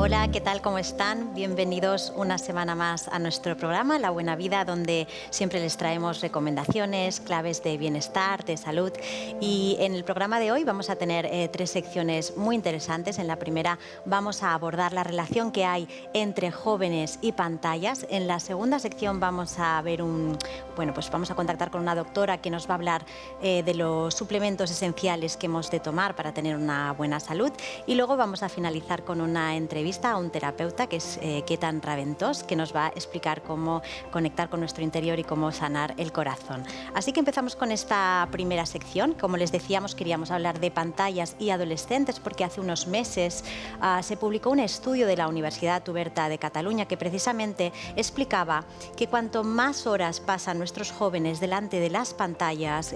Hola, ¿qué tal? ¿Cómo están? Bienvenidos una semana más a nuestro programa La Buena Vida, donde siempre les traemos recomendaciones, claves de bienestar, de salud. Y en el programa de hoy vamos a tener tres secciones muy interesantes. En la primera vamos a abordar la relación que hay entre jóvenes y pantallas. En la segunda sección vamos a ver vamos a contactar con una doctora que nos va a hablar de los suplementos esenciales que hemos de tomar para tener una buena salud. Y luego vamos a finalizar con una entrevista a un terapeuta que es Ketan Raventós, que nos va a explicar cómo conectar con nuestro interior y cómo sanar el corazón. Así que empezamos con esta primera sección. Como les decíamos, queríamos hablar de pantallas y adolescentes porque hace unos meses se publicó un estudio de la Universidad Oberta de Cataluña que precisamente explicaba que cuanto más horas pasan nuestros jóvenes delante de las pantallas,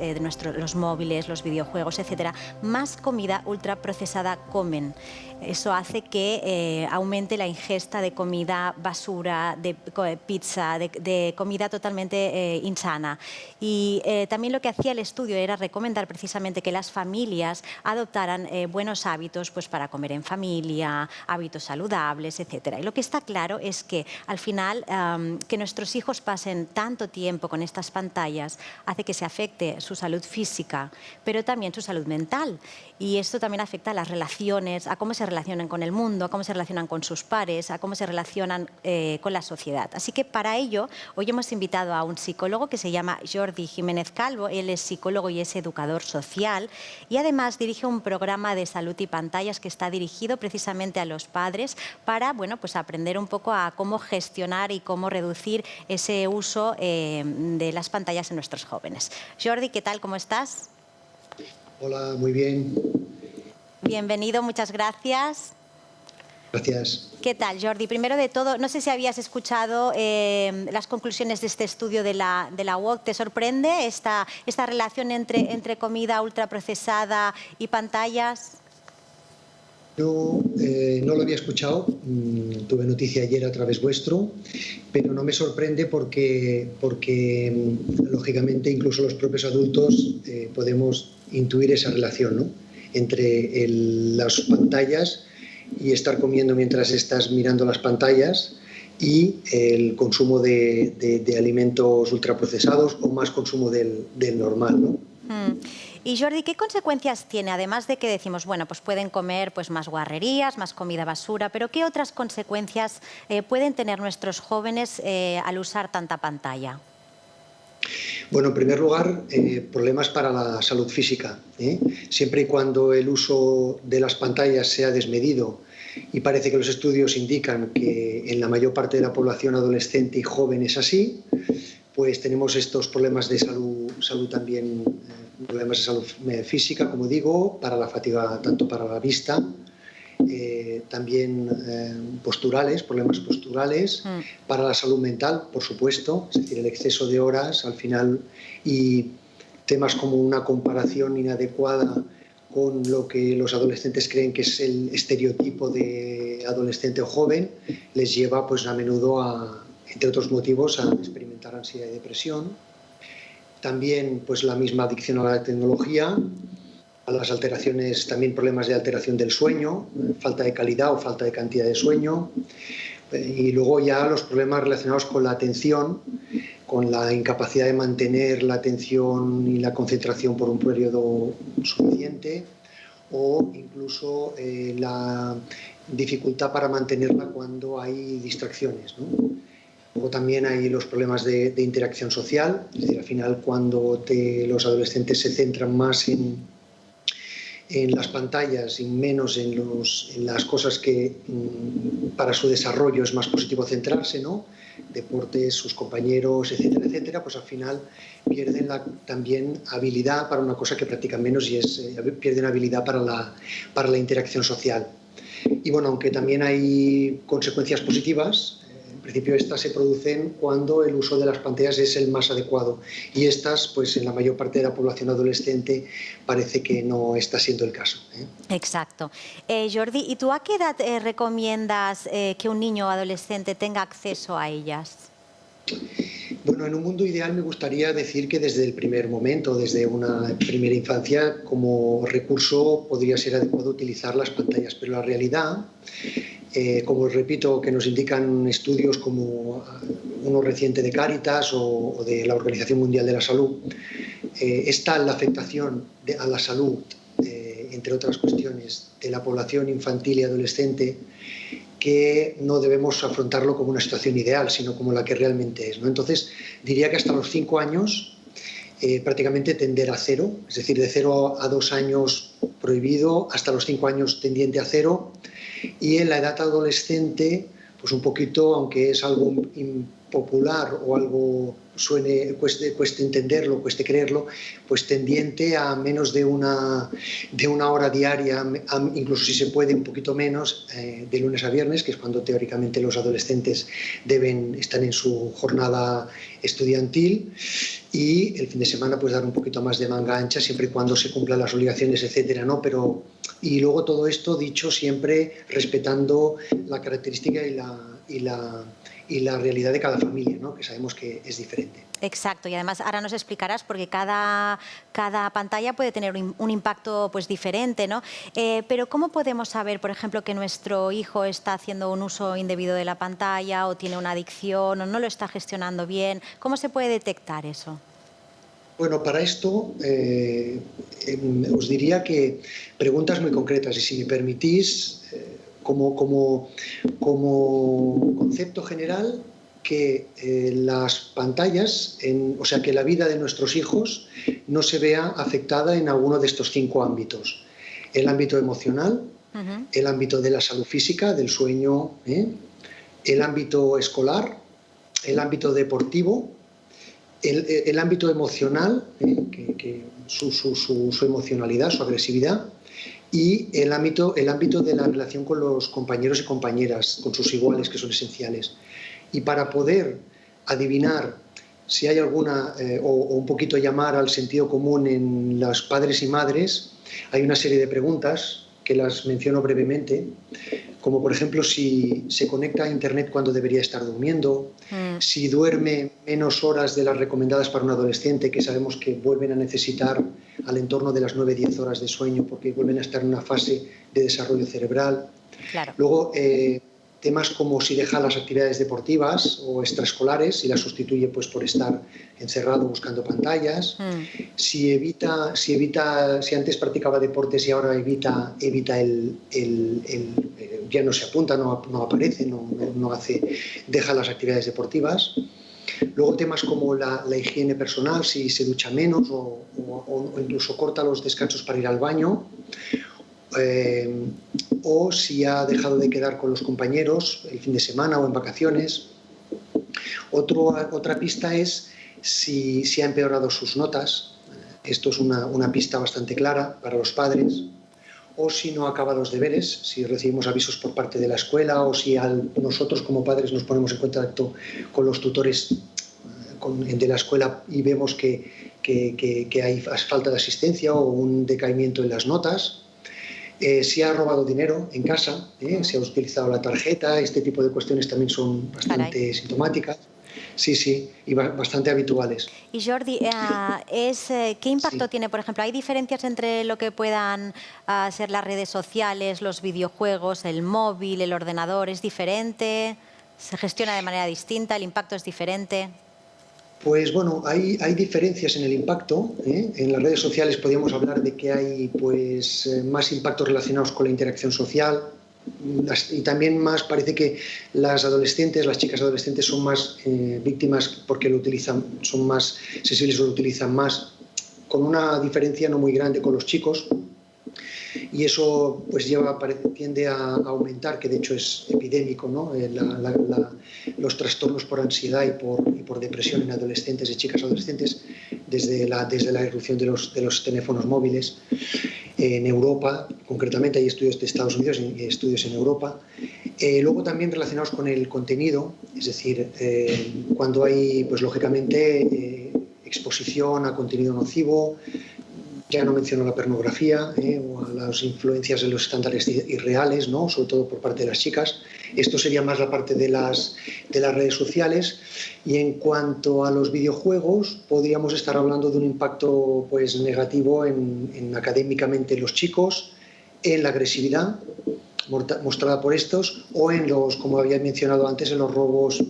los móviles, los videojuegos, etcétera, más comida ultraprocesada comen. Eso hace que aumente la ingesta de comida basura, de pizza, de comida totalmente insana. Y también lo que hacía el estudio era recomendar precisamente que las familias adoptaran buenos hábitos pues, para comer en familia, hábitos saludables, etc. Y lo que está claro es que al final que nuestros hijos pasen tanto tiempo con estas pantallas hace que se afecte su salud física, pero también su salud mental. Y esto también afecta a las relaciones, a cómo se relacionan con el mundo, a cómo se relacionan con sus pares, a cómo se relacionan con la sociedad. Así que para ello, hoy hemos invitado a un psicólogo que se llama Jordi Jiménez Calvo. Él es psicólogo y es educador social y además dirige un programa de salud y pantallas que está dirigido precisamente a los padres para pues aprender un poco a cómo gestionar y cómo reducir ese uso de las pantallas en nuestros jóvenes. Jordi, ¿qué tal? ¿Cómo estás? Hola, muy bien. Bienvenido, muchas gracias. Gracias. ¿Qué tal, Jordi? Primero de todo, no sé si habías escuchado las conclusiones de este estudio de la UOC. ¿Te sorprende esta relación entre comida ultraprocesada y pantallas? Yo no lo había escuchado, tuve noticia ayer a través vuestro, pero no me sorprende porque lógicamente incluso los propios adultos podemos intuir esa relación, ¿no?, entre las pantallas y estar comiendo mientras estás mirando las pantallas y el consumo de alimentos ultraprocesados o más consumo del normal, ¿no? Y Jordi, ¿qué consecuencias tiene? Además de que decimos, pues pueden comer más guarrerías, más comida basura, pero ¿qué otras consecuencias pueden tener nuestros jóvenes al usar tanta pantalla? Bueno, en primer lugar, problemas para la salud física, ¿eh? Siempre y cuando el uso de las pantallas sea desmedido, y parece que los estudios indican que en la mayor parte de la población adolescente y joven es así, pues tenemos estos problemas de salud también, problemas de salud física, como digo, para la fatiga, tanto para la vista, también posturales, problemas posturales, para la salud mental, por supuesto, es decir, el exceso de horas al final y temas como una comparación inadecuada con lo que los adolescentes creen que es el estereotipo de adolescente o joven, les lleva pues a menudo entre otros motivos, a experimentar ansiedad y depresión. También pues la misma adicción a la tecnología, a las alteraciones, también problemas de alteración del sueño, falta de calidad o falta de cantidad de sueño, y luego ya los problemas relacionados con la atención, con la incapacidad de mantener la atención y la concentración por un periodo suficiente, o incluso la dificultad para mantenerla cuando hay distracciones, ¿no? Luego también hay los problemas de interacción social, es decir, al final cuando los adolescentes se centran más en las pantallas y menos en las cosas que para su desarrollo es más positivo centrarse, ¿no?, deportes, sus compañeros, etcétera, etcétera, pues al final pierden también habilidad para una cosa que practican menos, y pierden habilidad para la interacción social. Y bueno, aunque también hay consecuencias positivas, en principio estas se producen cuando el uso de las pantallas es el más adecuado, y estas, pues en la mayor parte de la población adolescente parece que no está siendo el caso, ¿eh? Exacto. Jordi, ¿y tú a qué edad recomiendas que un niño o adolescente tenga acceso a ellas? Bueno, en un mundo ideal me gustaría decir que desde el primer momento, desde una primera infancia, como recurso podría ser adecuado utilizar las pantallas, pero la realidad como repito, que nos indican estudios como uno reciente de Cáritas o de la Organización Mundial de la Salud, es tal la afectación a la salud, entre otras cuestiones, de la población infantil y adolescente, que no debemos afrontarlo como una situación ideal, sino como la que realmente es, ¿no? Entonces, diría que hasta los 5 años prácticamente tender a cero, es decir, de 0 a 2 años prohibido, hasta los 5 años tendiente a cero, y en la edad adolescente, pues un poquito, aunque es algo impopular o algo cueste entenderlo, cueste creerlo, pues tendiente a menos de una hora diaria, incluso si se puede un poquito menos, de lunes a viernes, que es cuando teóricamente los adolescentes estar en su jornada estudiantil, y el fin de semana pues dar un poquito más de manga ancha siempre y cuando se cumplan las obligaciones, etcétera, ¿no? Y luego todo esto dicho siempre respetando la característica y la realidad de cada familia, ¿no? Que sabemos que es diferente. Exacto, y además ahora nos explicarás porque cada pantalla puede tener un impacto pues diferente, ¿no? Pero ¿cómo podemos saber, por ejemplo, que nuestro hijo está haciendo un uso indebido de la pantalla o tiene una adicción o no lo está gestionando bien? ¿Cómo se puede detectar eso? Bueno, para esto os diría que preguntas muy concretas, y si me permitís, como concepto general, que las pantallas, o sea, que la vida de nuestros hijos no se vea afectada en alguno de estos 5 ámbitos. El ámbito emocional, el ámbito de la salud física, del sueño, el ámbito escolar, el ámbito deportivo, el ámbito emocional, su emocionalidad, su agresividad, y el ámbito de la relación con los compañeros y compañeras, con sus iguales, que son esenciales. Y para poder adivinar si hay alguna, o un poquito llamar al sentido común en los padres y madres, hay una serie de preguntas que las menciono brevemente, como por ejemplo si se conecta a Internet cuando debería estar durmiendo, si duerme menos horas de las recomendadas para un adolescente, que sabemos que vuelven a necesitar al entorno de las 9-10 horas de sueño porque vuelven a estar en una fase de desarrollo cerebral. Claro. Luego, temas como si deja las actividades deportivas o extraescolares y las sustituye pues por estar encerrado buscando pantallas, si antes practicaba deportes y ahora evita ya no se apunta, no aparece, deja las actividades deportivas. Luego temas como la higiene personal, si se ducha menos o incluso corta los descansos para ir al baño. O si ha dejado de quedar con los compañeros el fin de semana o en vacaciones. Otra pista es si ha empeorado sus notas. Esto es una pista bastante clara para los padres. O si no acaba los deberes, si recibimos avisos por parte de la escuela, o si nosotros como padres nos ponemos en contacto con los tutores de la escuela y vemos que hay falta de asistencia o un decaimiento en las notas. Si ha robado dinero en casa, si ha utilizado la tarjeta, este tipo de cuestiones también son bastante sintomáticas. Sí, y bastante habituales. Y Jordi, ¿qué impacto tiene, por ejemplo? ¿Hay diferencias entre lo que puedan ser las redes sociales, los videojuegos, el móvil, el ordenador? ¿Es diferente? ¿Se gestiona de manera distinta? ¿El impacto es diferente? Pues bueno, hay diferencias en el impacto. En las redes sociales podríamos hablar de que hay más impactos relacionados con la interacción social, y también más parece que las chicas adolescentes son más víctimas porque lo utilizan, son más sensibles o lo utilizan más, con una diferencia no muy grande con los chicos. Y eso pues tiende a aumentar, que de hecho es epidémico, ¿no? Los trastornos por ansiedad y por depresión en adolescentes y chicas adolescentes desde la irrupción de los teléfonos móviles. En Europa, concretamente, hay estudios de Estados Unidos y estudios en Europa. Luego también relacionados con el contenido, es decir, cuando hay, pues lógicamente, exposición a contenido nocivo. Ya no menciono la pornografía o a las influencias de los estándares irreales, ¿no? Sobre todo por parte de las chicas. Esto sería más la parte de las redes sociales. Y en cuanto a los videojuegos, podríamos estar hablando de un impacto pues, negativo académicamente en los chicos, en la agresividad, mostrada por estos, o en los, como había mencionado antes, en los robos,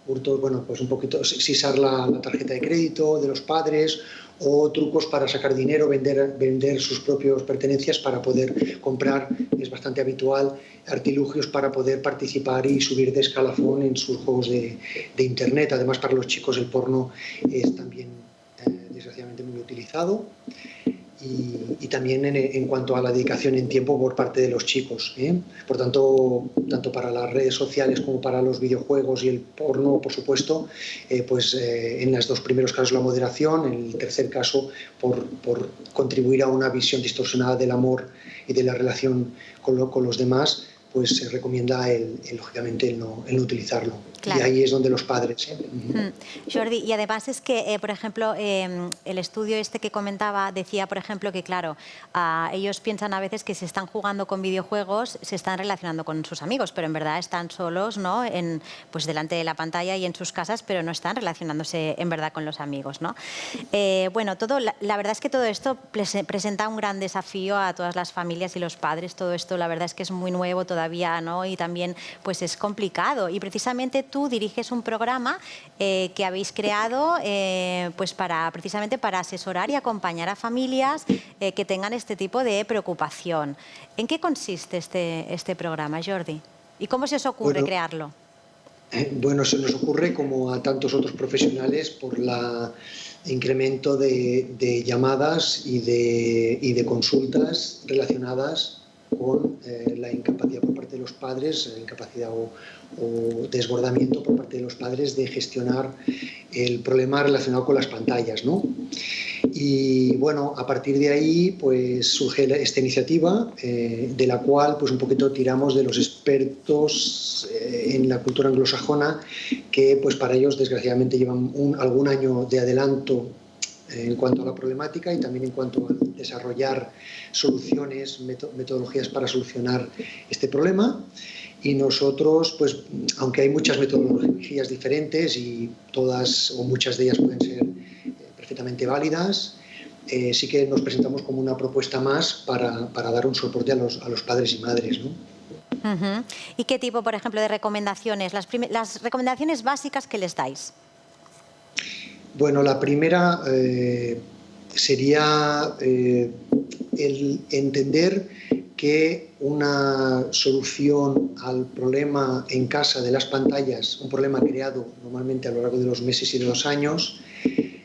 hurtos, bueno, pues un poquito sisar la tarjeta de crédito de los padres, o trucos para sacar dinero, vender sus propias pertenencias para poder comprar, es bastante habitual, artilugios para poder participar y subir de escalafón en sus juegos de internet. Además, para los chicos el porno es también desgraciadamente muy utilizado. Y también en cuanto a la dedicación en tiempo por parte de los chicos, ¿eh? Por tanto, tanto para las redes sociales como para los videojuegos y el porno, por supuesto, en los dos primeros casos la moderación, en el tercer caso por contribuir a una visión distorsionada del amor y de la relación con los demás, pues se recomienda lógicamente el no utilizarlo. Claro. Y ahí es donde los padres... Jordi, y además es que, por ejemplo, el estudio este que comentaba decía, por ejemplo, que claro, ellos piensan a veces que si están jugando con videojuegos se están relacionando con sus amigos, pero en verdad están solos, ¿no? Pues delante de la pantalla y en sus casas, pero no están relacionándose en verdad con los amigos, ¿no? Bueno, la verdad es que todo esto presenta un gran desafío a todas las familias y los padres. Todo esto, la verdad es que es muy nuevo todavía, ¿no? Y también pues es complicado. Y precisamente tú diriges un programa que habéis creado pues precisamente para asesorar y acompañar a familias que tengan este tipo de preocupación. ¿En qué consiste este programa, Jordi? ¿Y cómo se os ocurre crearlo? Bueno, se nos ocurre, como a tantos otros profesionales, por el incremento de llamadas y de consultas relacionadas con la incapacidad por parte de los padres, incapacidad o desbordamiento por parte de los padres de gestionar el problema relacionado con las pantallas, ¿no? Y bueno, a partir de ahí pues surge esta iniciativa de la cual pues un poquito tiramos de los expertos en la cultura anglosajona, que pues para ellos desgraciadamente llevan algún año de adelanto en cuanto a la problemática y también en cuanto a desarrollar soluciones, metodologías para solucionar este problema. Y nosotros, pues, aunque hay muchas metodologías diferentes y todas o muchas de ellas pueden ser perfectamente válidas, sí que nos presentamos como una propuesta más para dar un soporte a los padres y madres, ¿no? ¿Y qué tipo, por ejemplo, de recomendaciones? Las recomendaciones básicas que les dais. Bueno, la primera sería el entender que una solución al problema en casa de las pantallas, un problema creado normalmente a lo largo de los meses y de los años,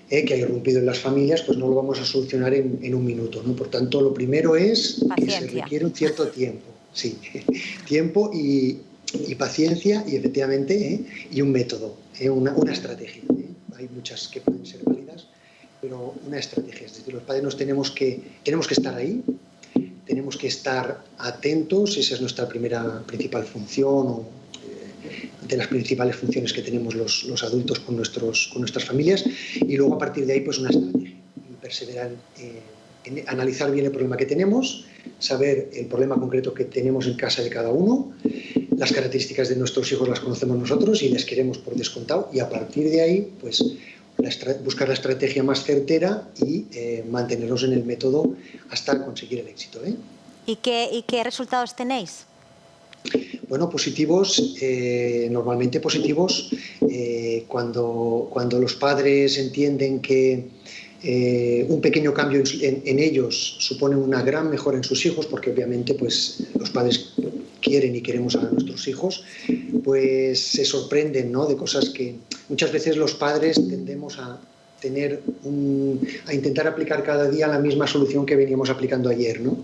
que ha irrumpido en las familias, pues no lo vamos a solucionar en un minuto, ¿no? Por tanto, lo primero es paciencia. Que se requiere un cierto tiempo, sí, tiempo y paciencia y efectivamente y un método, una estrategia. Hay muchas que pueden ser válidas, pero una estrategia. Es decir, los padres tenemos que estar ahí, tenemos que estar atentos, esa es nuestra principal función, o de las principales funciones que tenemos los adultos con nuestras familias, y luego a partir de ahí pues una estrategia, perseverar en analizar bien el problema que tenemos, saber el problema concreto que tenemos en casa de cada uno, las características de nuestros hijos las conocemos nosotros y les queremos por descontado, y a partir de ahí pues buscar la estrategia más certera y mantenernos en el método hasta conseguir el éxito, ¿eh? ¿Y qué resultados tenéis? Bueno, positivos, normalmente positivos, cuando los padres entienden que un pequeño cambio en ellos supone una gran mejora en sus hijos, porque obviamente pues, los padres quieren y queremos a nuestros hijos, pues se sorprenden, ¿no?, de cosas que muchas veces los padres tendemos a intentar aplicar cada día la misma solución que veníamos aplicando ayer, ¿no?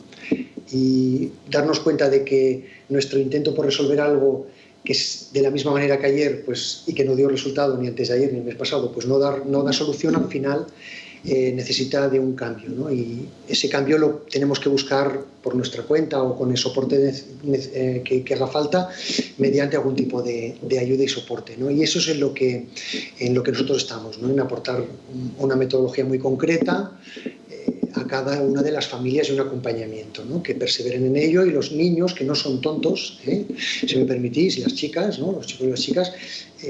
Y darnos cuenta de que nuestro intento por resolver algo que es de la misma manera que ayer, pues, y que no dio resultado ni antes de ayer ni el mes pasado, pues no da solución, al final necesita de un cambio, ¿no? Y ese cambio lo tenemos que buscar por nuestra cuenta o con el soporte que haga falta, mediante algún tipo de ayuda y soporte, ¿no? Y eso es en lo que nosotros estamos, ¿no?, en aportar una metodología muy concreta a cada una de las familias y un acompañamiento, ¿no?, que perseveren en ello, y los niños, que no son tontos, si me permitís, y las chicas, ¿no?, los chicos y las chicas,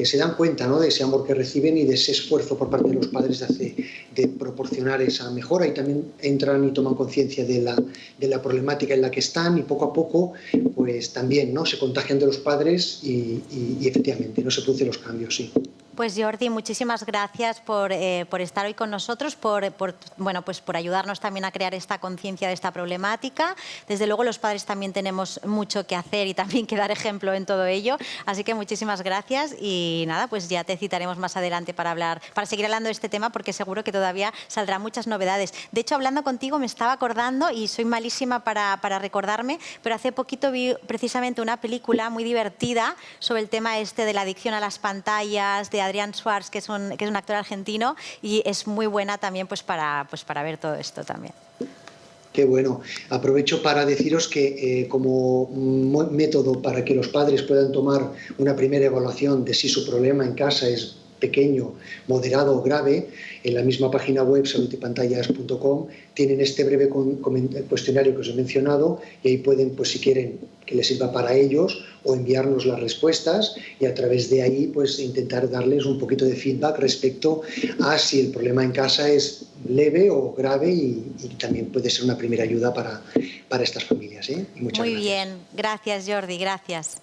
se dan cuenta, ¿no?, de ese amor que reciben y de ese esfuerzo por parte de los padres de proporcionar esa mejora, y también entran y toman conciencia de la problemática en la que están, y poco a poco pues también, ¿no?, se contagian de los padres y efectivamente no se producen los cambios, sí. Pues Jordi, muchísimas gracias por estar hoy con nosotros, por ayudarnos también a crear esta conciencia de esta problemática. Desde luego los padres también tenemos mucho que hacer y también que dar ejemplo en todo ello. Así que muchísimas gracias y nada, pues ya te citaremos más adelante para seguir hablando de este tema, porque seguro que todavía saldrán muchas novedades. De hecho, hablando contigo me estaba acordando, y soy malísima para recordarme, pero hace poquito vi precisamente una película muy divertida sobre el tema de la adicción a las pantallas, de Adrián Suárez, que es un actor argentino, y es muy buena también para ver todo esto también. Qué bueno. Aprovecho para deciros que como método para que los padres puedan tomar una primera evaluación de si su problema en casa es pequeño, moderado o grave, en la misma página web saludypantallas.com tienen este breve cuestionario que os he mencionado, y ahí pueden, pues si quieren que les sirva para ellos, o enviarnos las respuestas, y a través de ahí pues intentar darles un poquito de feedback respecto a si el problema en casa es leve o grave, y también puede ser una primera ayuda para estas familias, ¿eh? Y muchas gracias. Muy bien, gracias Jordi, gracias.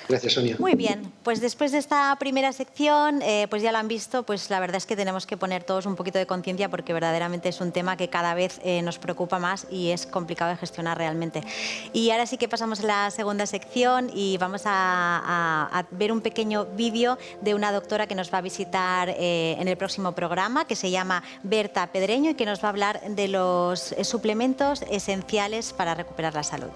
Gracias, Sonia. Muy bien, pues después de esta primera sección, pues ya lo han visto, pues la verdad es que tenemos que poner todos un poquito de conciencia, porque verdaderamente es un tema que cada vez nos preocupa más y es complicado de gestionar realmente. Y ahora sí que pasamos a la segunda sección y vamos a ver un pequeño vídeo de una doctora que nos va a visitar en el próximo programa, que se llama Berta Pedreño, y que nos va a hablar de los suplementos esenciales para recuperar la salud.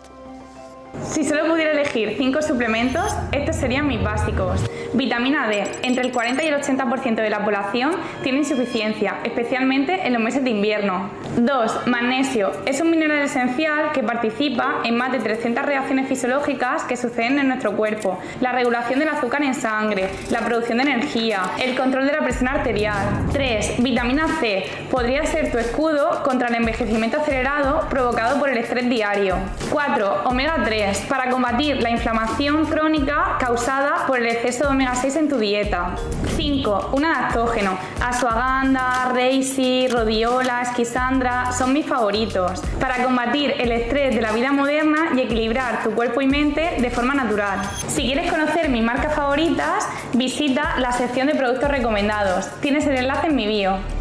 Si solo pudiera elegir 5 suplementos, estos serían mis básicos. Vitamina D. Entre el 40 y el 80% de la población tiene insuficiencia, especialmente en los meses de invierno. 2. Magnesio. Es un mineral esencial que participa en más de 300 reacciones fisiológicas que suceden en nuestro cuerpo. La regulación del azúcar en sangre, la producción de energía, el control de la presión arterial. 3. Vitamina C. Podría ser tu escudo contra el envejecimiento acelerado provocado por el estrés diario. 4. Omega 3. Para combatir la inflamación crónica causada por el exceso de omega 6 en tu dieta. 5. Un adaptógeno. Ashwagandha, reishi, rhodiola, esquisandra son mis favoritos. Para combatir el estrés de la vida moderna y equilibrar tu cuerpo y mente de forma natural. Si quieres conocer mis marcas favoritas, visita la sección de productos recomendados. Tienes el enlace en mi bio.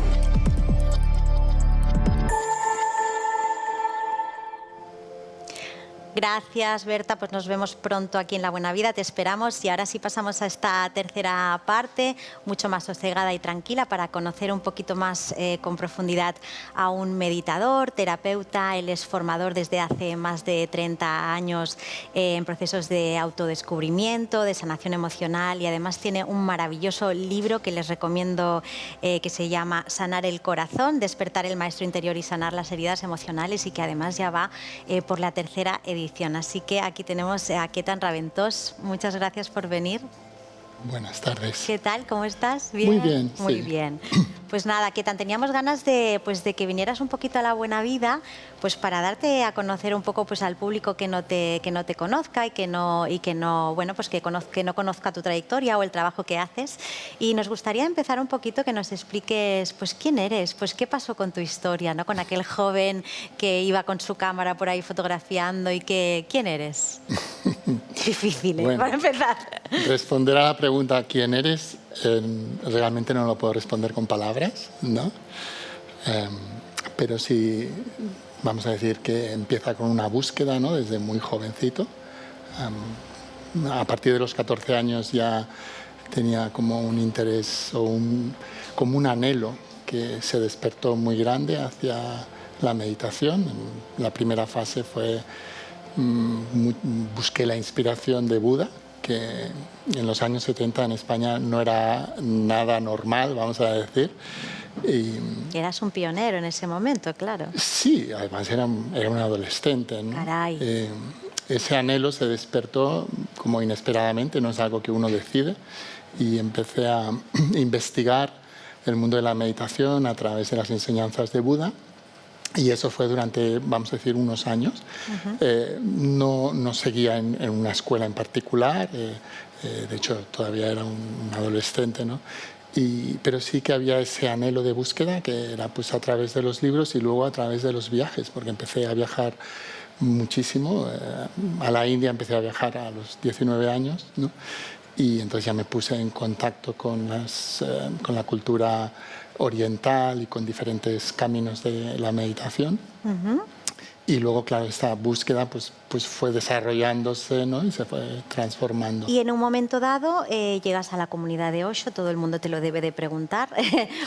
Gracias, Berta. Pues nos vemos pronto aquí en La Buena Vida, te esperamos. Y ahora sí pasamos a esta tercera parte, mucho más sosegada y tranquila, para conocer un poquito más con profundidad a un meditador, terapeuta. Él es formador desde hace más de 30 años en procesos de autodescubrimiento, de sanación emocional, y además tiene un maravilloso libro que les recomiendo que se llama Sanar el corazón, despertar el maestro interior y sanar las heridas emocionales, y que además ya va por la tercera edición. Así que aquí tenemos a Ketan Raventós. Muchas gracias por venir. Buenas tardes. ¿Qué tal? ¿Cómo estás? ¿Bien? Muy bien. Muy sí. bien. Pues nada, Ketan, teníamos ganas de que vinieras un poquito a La Buena Vida, pues para darte a conocer un poco pues al público que no te conozca y que no conozca tu trayectoria o el trabajo que haces. Y nos gustaría empezar un poquito que nos expliques pues quién eres, pues qué pasó con tu historia, ¿no? Con aquel joven que iba con su cámara por ahí fotografiando, y que ¿quién eres? Difícil, ¿eh? Bueno, para empezar. Responder a la pregunta ¿quién eres? Realmente no lo puedo responder con palabras, ¿no? Pero sí, vamos a decir que empieza con una búsqueda, ¿no? Desde muy jovencito. A partir de los 14 años ya tenía como un interés o como un anhelo que se despertó muy grande hacia la meditación. La primera fase fue busqué la inspiración de Buda, que en los años 70 en España no era nada normal, vamos a decir. Y eras un pionero en ese momento, claro. Sí, además era un adolescente, ¿no? Caray. Ese anhelo se despertó como inesperadamente, no es algo que uno decide, y empecé a investigar el mundo de la meditación a través de las enseñanzas de Buda. Y eso fue durante, vamos a decir, unos años. No seguía en una escuela en particular, de hecho todavía era un adolescente, ¿no? Pero sí que había ese anhelo de búsqueda que era pues a través de los libros y luego a través de los viajes, porque empecé a viajar muchísimo. A la India empecé a viajar a los 19 años, ¿no? Y entonces ya me puse en contacto con la cultura oriental y con diferentes caminos de la meditación. Y luego, claro, esta búsqueda pues fue desarrollándose, ¿no? Y se fue transformando. Y en un momento dado llegas a la comunidad de Osho, todo el mundo te lo debe de preguntar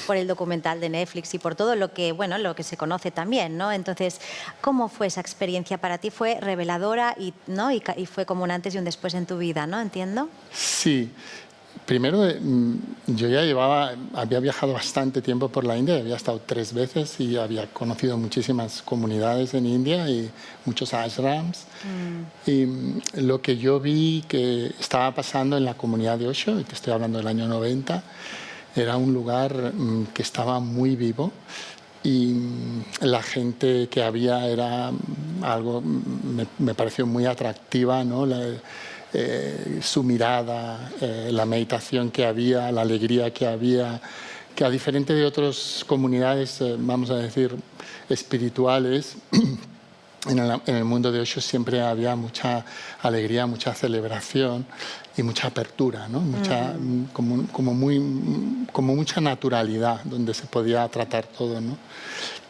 por el documental de Netflix y por todo lo que, bueno, lo que se conoce también, ¿no? Entonces, ¿cómo fue esa experiencia para ti? ¿Fue reveladora ¿no? y fue como un antes y un después en tu vida, ¿no? ¿Entiendo? Sí. Primero, yo ya había viajado bastante tiempo por la India, había estado 3 veces y había conocido muchísimas comunidades en India y muchos ashrams. Y lo que yo vi que estaba pasando en la comunidad de Osho, y te estoy hablando del año 90, era un lugar que estaba muy vivo y la gente que había era algo, me pareció muy atractiva, ¿no? Su mirada, la meditación que había, la alegría que había, que a diferencia de otras comunidades, vamos a decir, espirituales, en el mundo de Osho siempre había mucha alegría, mucha celebración y mucha apertura, ¿no? Como mucha naturalidad, donde se podía tratar todo, ¿no?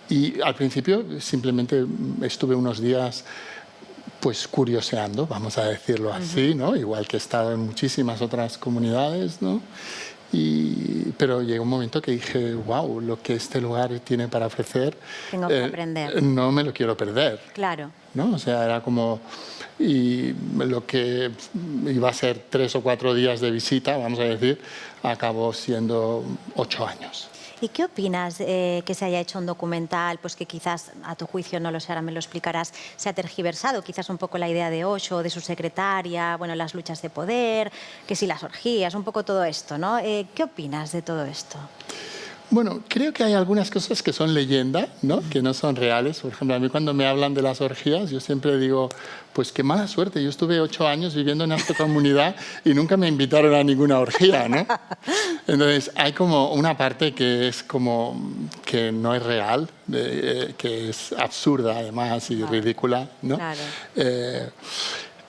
Y al principio simplemente estuve unos días pues curioseando, vamos a decirlo así, ¿no? Igual que he estado en muchísimas otras comunidades, ¿no? Pero llegó un momento que dije, wow, lo que este lugar tiene para ofrecer, tengo que aprender. No me lo quiero perder. Claro. ¿No? O sea, era como... Y lo que iba a ser 3 o 4 días de visita, vamos a decir, acabó siendo 8 años. ¿Y qué opinas que se haya hecho un documental, pues que quizás, a tu juicio, no lo sé, ahora me lo explicarás, se ha tergiversado quizás un poco la idea de Osho, de su secretaria, bueno, las luchas de poder, que si las orgías, un poco todo esto, ¿no? ¿Qué opinas de todo esto? Bueno, creo que hay algunas cosas que son leyenda, ¿no? Que no son reales. Por ejemplo, a mí cuando me hablan de las orgías, yo siempre digo, pues qué mala suerte. Yo estuve 8 años viviendo en esta comunidad y nunca me invitaron a ninguna orgía, ¿no? Entonces, hay como una parte que es como que no es real, que es absurda además y ridícula, ¿no? Claro.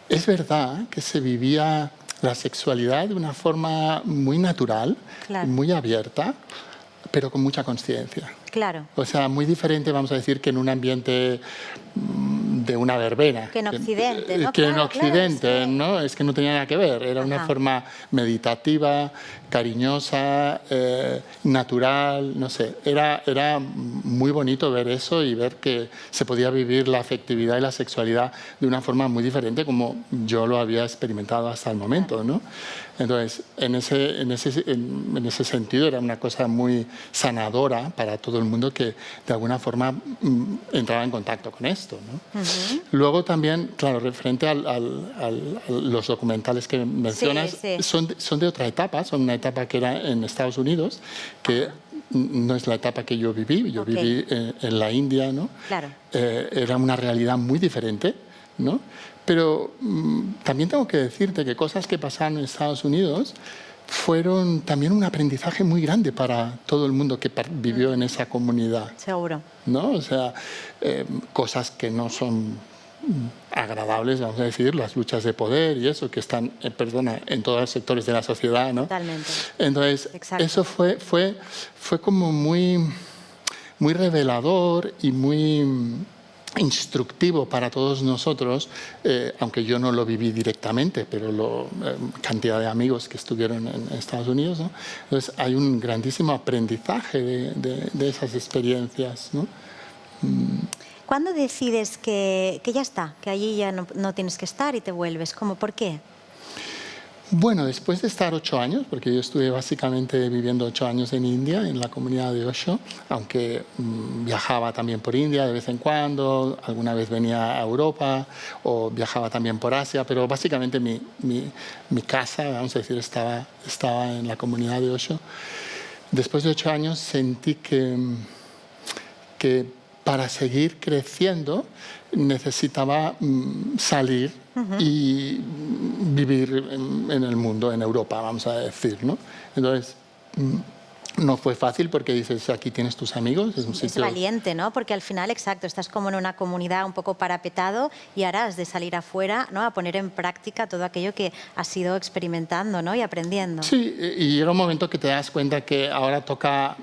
Es verdad que se vivía la sexualidad de una forma muy natural, claro, muy abierta, pero con mucha conciencia. Claro. O sea, muy diferente, vamos a decir, que en un ambiente de una verbena. Que en Occidente, ¿no? Que claro, en Occidente, claro, sí. ¿no? Es que no tenía nada que ver. Era una forma meditativa, cariñosa, natural, no sé. Era muy bonito ver eso y ver que se podía vivir la afectividad y la sexualidad de una forma muy diferente como yo lo había experimentado hasta el momento, ¿no? Entonces, en ese sentido era una cosa muy sanadora para todo el mundo que de alguna forma entraba en contacto con esto, ¿no? Luego también, claro, referente a los documentales que mencionas, sí. Son de otra etapa, son una etapa que era en Estados Unidos, que no es la etapa que yo viví, viví en la India, ¿no? Claro. Era una realidad muy diferente, ¿no? Pero también tengo que decirte que cosas que pasaron en Estados Unidos fueron también un aprendizaje muy grande para todo el mundo que vivió en esa comunidad. Seguro. ¿No? O sea, cosas que no son agradables, vamos a decir, las luchas de poder y eso, que están, en todos los sectores de la sociedad, ¿no? Totalmente. Entonces, exacto, eso fue como muy revelador y muy instructivo para todos nosotros, aunque yo no lo viví directamente, pero cantidad de amigos que estuvieron en Estados Unidos, ¿no? Entonces hay un grandísimo aprendizaje de esas experiencias, ¿no? ¿Cuándo decides que ya está, que allí ya no tienes que estar y te vuelves? ¿Cómo? ¿Por qué? Bueno, después de estar 8 años, porque yo estuve básicamente viviendo 8 años en India, en la comunidad de Osho, aunque viajaba también por India de vez en cuando, alguna vez venía a Europa o viajaba también por Asia, pero básicamente mi casa, vamos a decir, estaba en la comunidad de Osho. Después de 8 años sentí que para seguir creciendo necesitaba salir y vivir en el mundo, en Europa, vamos a decir, ¿no? Entonces no fue fácil porque dices, aquí tienes tus amigos, es un sitio... Es valiente, ¿no? Porque al final, exacto, estás como en una comunidad un poco parapetado y ahora has de salir afuera, ¿no? A poner en práctica todo aquello que has ido experimentando, ¿no? Y aprendiendo. Sí, y llega un momento que te das cuenta que ahora toca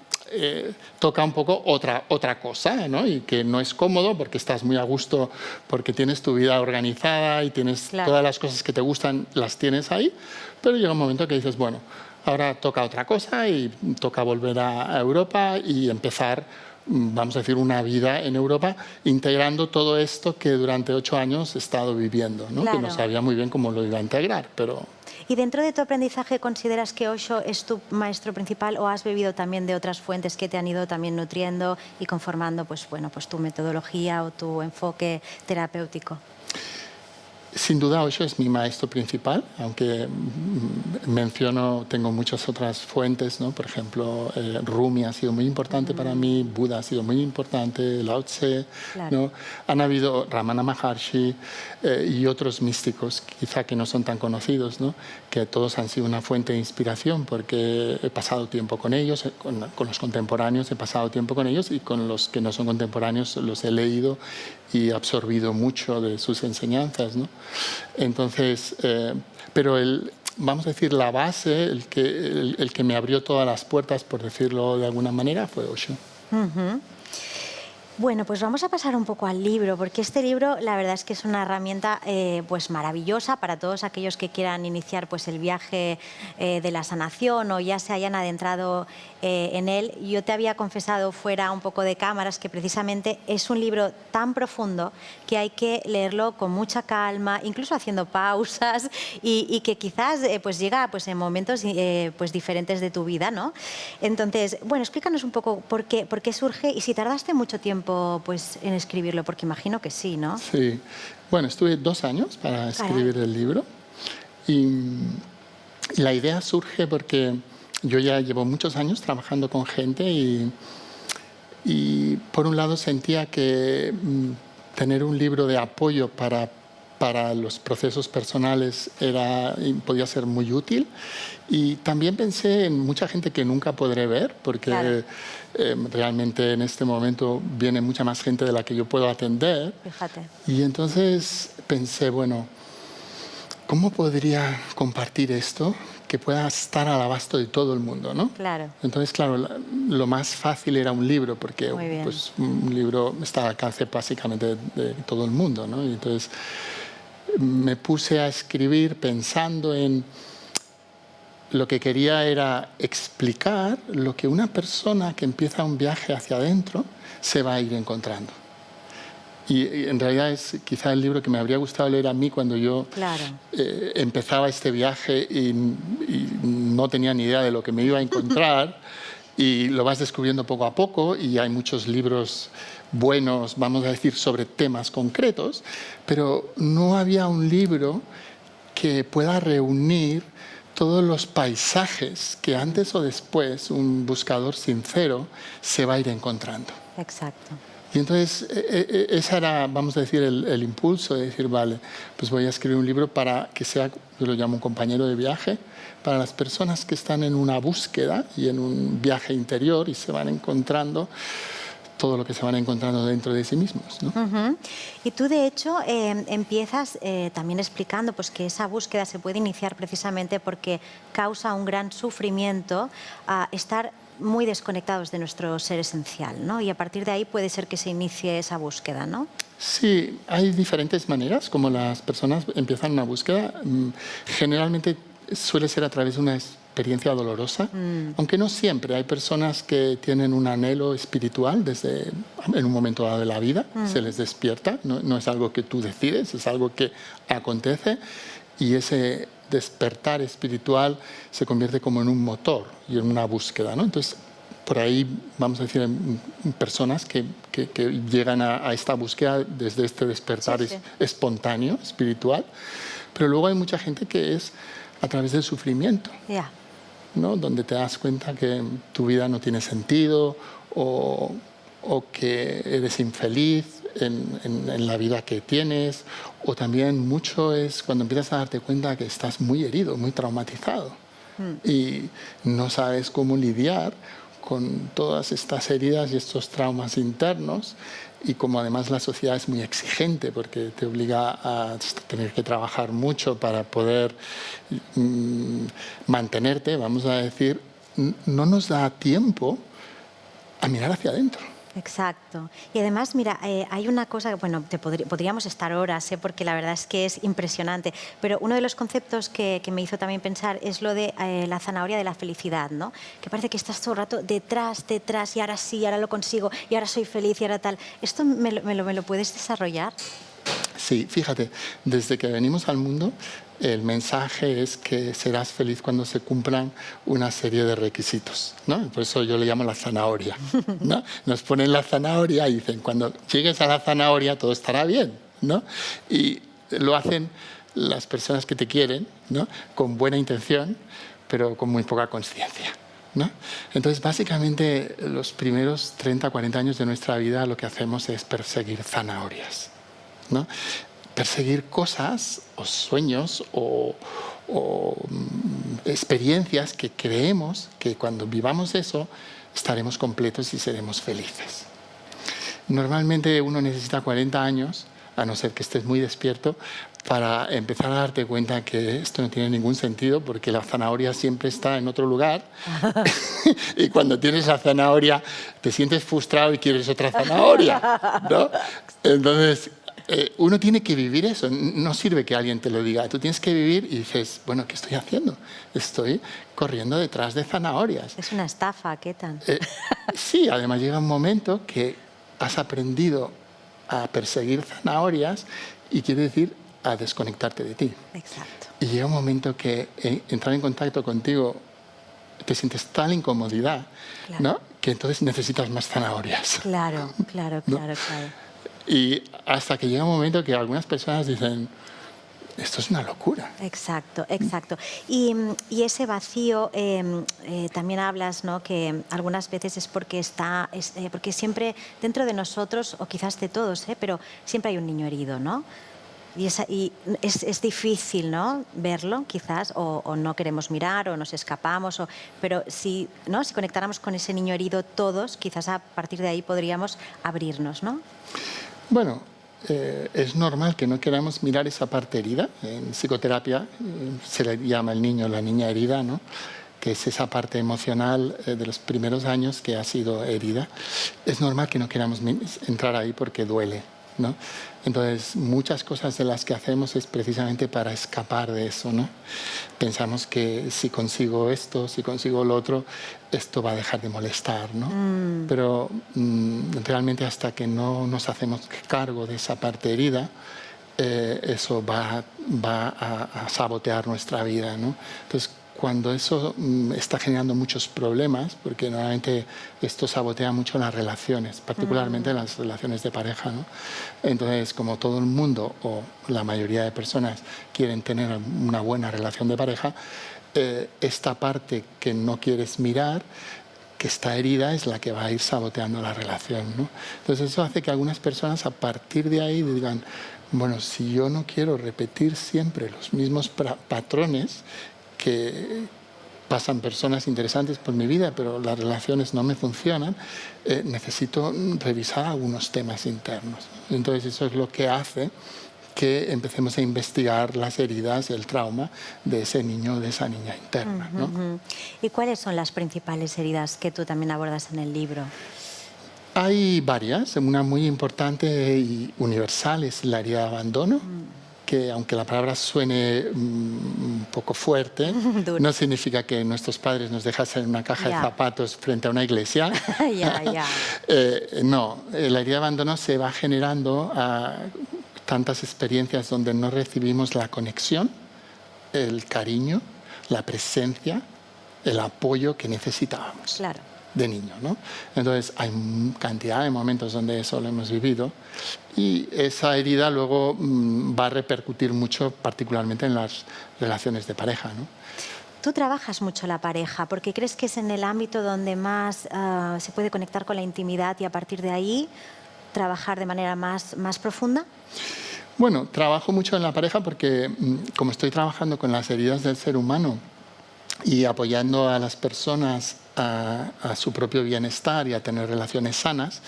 un poco otra cosa, ¿no? Y que no es cómodo porque estás muy a gusto, porque tienes tu vida organizada y tienes todas las cosas que te gustan, las tienes ahí, pero llega un momento que dices, bueno, ahora toca otra cosa y toca volver a Europa y empezar, vamos a decir, una vida en Europa, integrando todo esto que durante 8 años he estado viviendo, ¿no? Que no sabía muy bien cómo lo iba a integrar, pero... ¿Y dentro de tu aprendizaje consideras que Osho es tu maestro principal o has bebido también de otras fuentes que te han ido también nutriendo y conformando, pues bueno, pues tu metodología o tu enfoque terapéutico? Sin duda Osho es mi maestro principal, aunque menciono, tengo muchas otras fuentes, ¿no? Por ejemplo, Rumi ha sido muy importante para mí, Buda ha sido muy importante, Lao Tse, ¿no? Han habido Ramana Maharshi y otros místicos, quizá que no son tan conocidos, ¿no? Que todos han sido una fuente de inspiración porque he pasado tiempo con ellos, con los contemporáneos he pasado tiempo con ellos y con los que no son contemporáneos los he leído y absorbido mucho de sus enseñanzas, ¿no? Entonces, pero vamos a decir, la base, el que me abrió todas las puertas, por decirlo de alguna manera, fue Osho. Bueno, pues vamos a pasar un poco al libro, porque este libro la verdad es que es una herramienta pues maravillosa para todos aquellos que quieran iniciar pues el viaje de la sanación o ya se hayan adentrado en él. Yo te había confesado fuera un poco de cámaras que precisamente es un libro tan profundo que hay que leerlo con mucha calma, incluso haciendo pausas y que quizás pues llega pues en momentos pues diferentes de tu vida, ¿no? Entonces, bueno, explícanos un poco por qué surge y si tardaste mucho tiempo pues en escribirlo, porque imagino que sí, ¿no? Sí, bueno, estuve 2 años para escribir el libro y la idea surge porque yo ya llevo muchos años trabajando con gente y por un lado sentía que tener un libro de apoyo para los procesos personales podía ser muy útil y también pensé en mucha gente que nunca podré ver porque realmente en este momento viene mucha más gente de la que yo puedo atender. Fíjate. Y entonces pensé, bueno, ¿cómo podría compartir esto que pueda estar al abasto de todo el mundo, ¿no? Claro. Entonces, claro, lo más fácil era un libro, porque pues, un libro está al alcance básicamente de todo el mundo, ¿no? Y entonces me puse a escribir pensando en lo que quería era explicar lo que una persona que empieza un viaje hacia adentro se va a ir encontrando. Y en realidad es quizá el libro que me habría gustado leer a mí cuando yo empezaba este viaje y no tenía ni idea de lo que me iba a encontrar y lo vas descubriendo poco a poco y hay muchos libros buenos, vamos a decir, sobre temas concretos, pero no había un libro que pueda reunir todos los paisajes que antes o después un buscador sincero se va a ir encontrando. Exacto. Y entonces ese era, vamos a decir, el impulso de decir, vale, pues voy a escribir un libro para que sea, yo lo llamo un compañero de viaje, para las personas que están en una búsqueda y en un viaje interior y se van encontrando todo lo que se van encontrando dentro de sí mismos, ¿no? Y tú, de hecho, empiezas también explicando pues, que esa búsqueda se puede iniciar precisamente porque causa un gran sufrimiento estar muy desconectados de nuestro ser esencial, ¿no? Y a partir de ahí puede ser que se inicie esa búsqueda, ¿no? Sí, hay diferentes maneras como las personas empiezan una búsqueda. Generalmente suele ser a través de una experiencia dolorosa, aunque no siempre. Hay personas que tienen un anhelo espiritual en un momento dado de la vida, se les despierta, no es algo que tú decides, es algo que acontece y ese despertar espiritual se convierte como en un motor y en una búsqueda, ¿no? Entonces, por ahí, vamos a decir, personas que llegan a esta búsqueda desde este despertar espontáneo, espiritual, pero luego hay mucha gente que es a través del sufrimiento, ¿no? Donde te das cuenta que tu vida no tiene sentido o que eres infeliz en la vida que tienes, o también mucho es cuando empiezas a darte cuenta que estás muy herido, muy traumatizado, y no sabes cómo lidiar con todas estas heridas y estos traumas internos, y como además la sociedad es muy exigente porque te obliga a tener que trabajar mucho para poder mantenerte, vamos a decir, no nos da tiempo a mirar hacia adentro. Exacto. Y además, mira, hay una cosa, bueno, podríamos estar horas, porque la verdad es que es impresionante, pero uno de los conceptos que me hizo también pensar es lo de la zanahoria de la felicidad, ¿no? Que parece que estás todo el rato detrás, y ahora sí, ahora lo consigo, y ahora soy feliz, y ahora tal. ¿Esto me lo puedes desarrollar? Sí, fíjate, desde que venimos al mundo, el mensaje es que serás feliz cuando se cumplan una serie de requisitos, ¿no? Por eso yo le llamo la zanahoria, ¿no? Nos ponen la zanahoria y dicen, cuando llegues a la zanahoria todo estará bien, ¿no? Y lo hacen las personas que te quieren, ¿no? Con buena intención, pero con muy poca conciencia, ¿no? Entonces, básicamente, los primeros 30, 40 años de nuestra vida lo que hacemos es perseguir zanahorias, ¿no? Perseguir cosas o sueños o experiencias que creemos que cuando vivamos eso estaremos completos y seremos felices. Normalmente uno necesita 40 años, a no ser que estés muy despierto, para empezar a darte cuenta que esto no tiene ningún sentido porque la zanahoria siempre está en otro lugar y cuando tienes la zanahoria te sientes frustrado y quieres otra zanahoria, ¿no? Entonces, uno tiene que vivir eso, no sirve que alguien te lo diga, tú tienes que vivir y dices, bueno, ¿qué estoy haciendo? Estoy corriendo detrás de zanahorias. Es una estafa, ¿qué tal? Sí, además llega un momento que has aprendido a perseguir zanahorias y quiere decir a desconectarte de ti. Exacto. Y llega un momento que entrar en contacto contigo te sientes tal incomodidad, claro, ¿no? Que entonces necesitas más zanahorias. Claro, claro, ¿no? claro, claro. Y hasta que llega un momento que algunas personas dicen, esto es una locura. Exacto, exacto. Y ese vacío, también hablas, ¿no? Que algunas veces es porque porque siempre dentro de nosotros, o quizás de todos, pero siempre hay un niño herido, ¿no? Y es difícil, ¿no? Verlo, quizás, o no queremos mirar, o nos escapamos, pero si conectáramos con ese niño herido todos, quizás a partir de ahí podríamos abrirnos, ¿no? Bueno, es normal que no queramos mirar esa parte herida. En psicoterapia se le llama el niño o la niña herida, ¿no? Que es esa parte emocional de los primeros años que ha sido herida. Es normal que no queramos entrar ahí porque duele, ¿no? Entonces, muchas cosas de las que hacemos es precisamente para escapar de eso, ¿no? Pensamos que si consigo esto, si consigo lo otro, esto va a dejar de molestar, ¿no? Pero realmente hasta que no nos hacemos cargo de esa parte herida, eso va a sabotear nuestra vida, ¿no? Entonces, cuando eso está generando muchos problemas, porque normalmente esto sabotea mucho las relaciones, particularmente las relaciones de pareja, ¿no? Entonces, como todo el mundo o la mayoría de personas quieren tener una buena relación de pareja, esta parte que no quieres mirar, que está herida, es la que va a ir saboteando la relación, ¿no? Entonces, eso hace que algunas personas a partir de ahí digan, bueno, si yo no quiero repetir siempre los mismos patrones que pasan personas interesantes por mi vida, pero las relaciones no me funcionan, necesito revisar algunos temas internos. Entonces eso es lo que hace que empecemos a investigar las heridas, el trauma de ese niño o de esa niña interna, ¿no? ¿Y cuáles son las principales heridas que tú también abordas en el libro? Hay varias. Una muy importante y universal es la herida de abandono, que aunque la palabra suene un poco fuerte, no significa que nuestros padres nos dejasen en una caja de zapatos frente a una iglesia. No, la herida de abandono se va generando a tantas experiencias donde no recibimos la conexión, el cariño, la presencia, el apoyo que necesitábamos. Claro. De niño, ¿no? Entonces hay cantidad de momentos donde eso lo hemos vivido y esa herida luego va a repercutir mucho, particularmente en las relaciones de pareja, ¿no? Tú trabajas mucho la pareja porque crees que es en el ámbito donde más se puede conectar con la intimidad y a partir de ahí trabajar de manera más profunda. Bueno, trabajo mucho en la pareja porque como estoy trabajando con las heridas del ser humano, y apoyando a las personas a su propio bienestar y a tener relaciones sanas.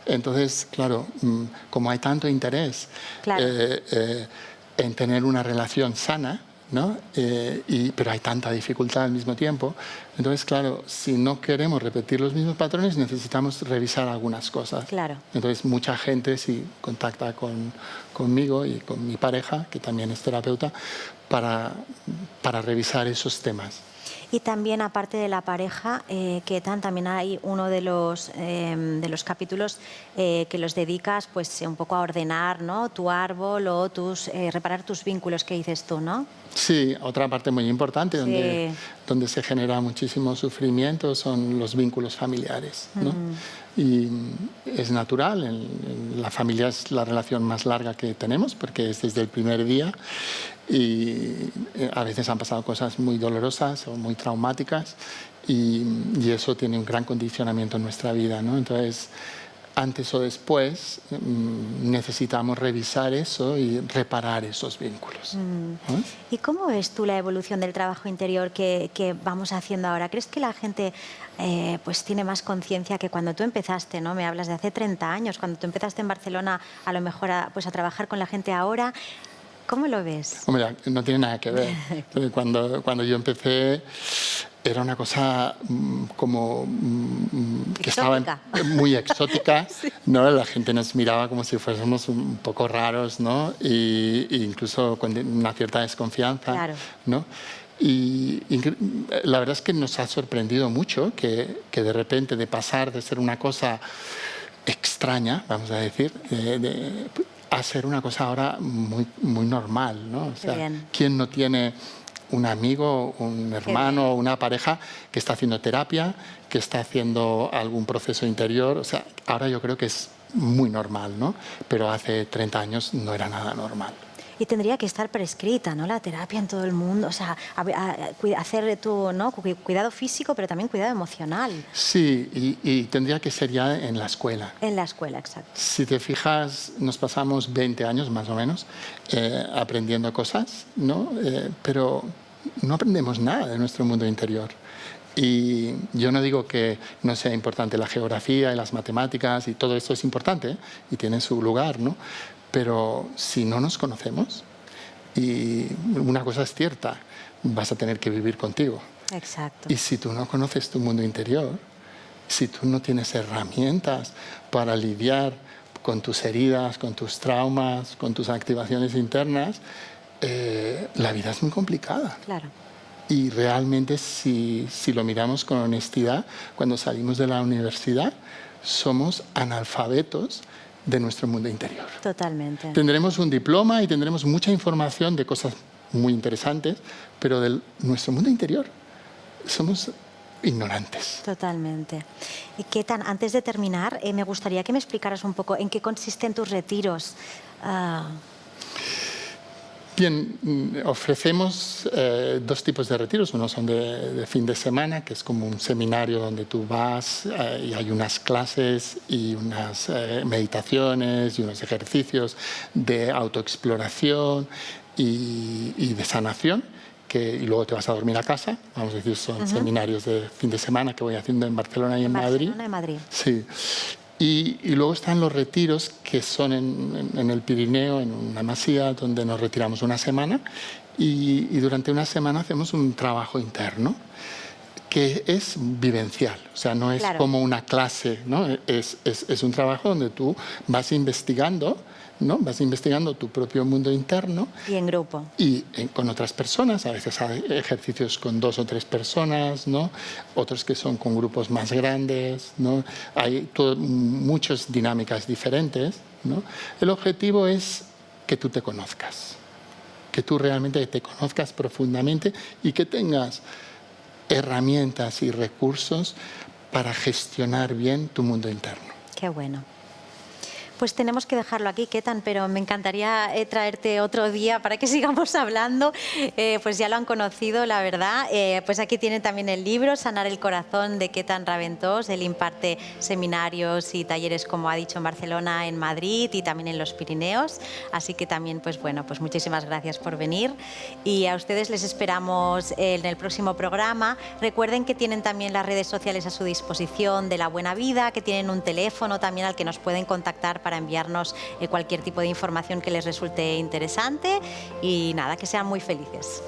Entonces, claro, como hay tanto interés en tener una relación sana, ¿no? Pero hay tanta dificultad al mismo tiempo. Entonces, claro, si no queremos repetir los mismos patrones, necesitamos revisar algunas cosas. Claro. Entonces, mucha gente sí contacta conmigo y con mi pareja, que también es terapeuta, para revisar esos temas. Y también, aparte de la pareja, Ketan, también hay uno de los capítulos que los dedicas pues, un poco a ordenar, ¿no? Tu árbol o reparar tus vínculos, que dices tú, ¿no? Sí, otra parte muy importante donde se genera muchísimo sufrimiento son los vínculos familiares, ¿no? Y es natural, la familia es la relación más larga que tenemos porque es desde el primer día y a veces han pasado cosas muy dolorosas o muy traumáticas y eso tiene un gran condicionamiento en nuestra vida, ¿no? Entonces, antes o después necesitamos revisar eso y reparar esos vínculos. ¿No? ¿Y cómo ves tú la evolución del trabajo interior que vamos haciendo ahora? ¿Crees que la gente pues tiene más conciencia que cuando tú empezaste, ¿no? Me hablas de hace 30 años, cuando tú empezaste en Barcelona a lo mejor a trabajar con la gente ahora. ¿Cómo lo ves? Hombre, no tiene nada que ver. Cuando yo empecé era una cosa como que estaba muy exótica, sí. ¿No? La gente nos miraba como si fuésemos un poco raros, ¿no? E incluso con una cierta desconfianza, claro. ¿No? Y la verdad es que nos ha sorprendido mucho que de repente de pasar de ser una cosa extraña, vamos a decir, a ser una cosa ahora muy, muy normal, ¿no? O sea, ¿quién no tiene un amigo, un hermano, una pareja que está haciendo terapia, que está haciendo algún proceso interior? O sea, ahora yo creo que es muy normal, ¿no? Pero hace 30 años no era nada normal. Y tendría que estar prescrita, ¿no? La terapia en todo el mundo, o sea, hacer ¿no? Cuidado físico, pero también cuidado emocional. Sí, y tendría que ser ya en la escuela. En la escuela, exacto. Si te fijas, nos pasamos 20 años más o menos aprendiendo cosas, ¿no? Pero no aprendemos nada de nuestro mundo interior. Y yo no digo que no sea importante la geografía y las matemáticas y todo esto es importante y tiene su lugar, ¿no? Pero si no nos conocemos, y una cosa es cierta, vas a tener que vivir contigo. Exacto. Y si tú no conoces tu mundo interior, si tú no tienes herramientas para lidiar con tus heridas, con tus traumas, con tus activaciones internas, la vida es muy complicada. Claro. Y realmente si lo miramos con honestidad, cuando salimos de la universidad, somos analfabetos de nuestro mundo interior. Totalmente. Tendremos un diploma y tendremos mucha información de cosas muy interesantes, pero de nuestro mundo interior somos ignorantes. Totalmente. Ketan, antes de terminar, me gustaría que me explicaras un poco en qué consisten tus retiros. Bien, ofrecemos dos tipos de retiros. Uno son de fin de semana, que es como un seminario donde tú vas y hay unas clases y unas meditaciones y unos ejercicios de autoexploración y de sanación, y luego te vas a dormir a casa. Vamos a decir, son seminarios de fin de semana que voy haciendo en Barcelona y en Madrid. Barcelona y Madrid. Sí. Y luego están los retiros que son en el Pirineo, en una masía, donde nos retiramos una semana y durante una semana hacemos un trabajo interno que es vivencial, o sea, no es como una clase, ¿no? Es un trabajo donde tú vas investigando, ¿no? Vas investigando tu propio mundo interno. Y en grupo. Y con otras personas, a veces hay ejercicios con 2 o 3 personas, ¿no? Otros que son con grupos más grandes, ¿no? Hay muchas dinámicas diferentes, ¿no? El objetivo es que tú te conozcas, que tú realmente te conozcas profundamente y que tengas herramientas y recursos para gestionar bien tu mundo interno. Qué bueno. Pues tenemos que dejarlo aquí, Ketan, pero me encantaría traerte otro día para que sigamos hablando. Pues ya lo han conocido, la verdad. Pues aquí tienen también el libro, Sanar el Corazón, de Ketan Raventós. Él imparte seminarios y talleres, como ha dicho, en Barcelona, en Madrid y también en los Pirineos. Así que también, pues bueno, pues muchísimas gracias por venir. Y a ustedes les esperamos en el próximo programa. Recuerden que tienen también las redes sociales a su disposición de La Buena Vida, que tienen un teléfono también al que nos pueden contactar para enviarnos cualquier tipo de información que les resulte interesante. Y nada, que sean muy felices.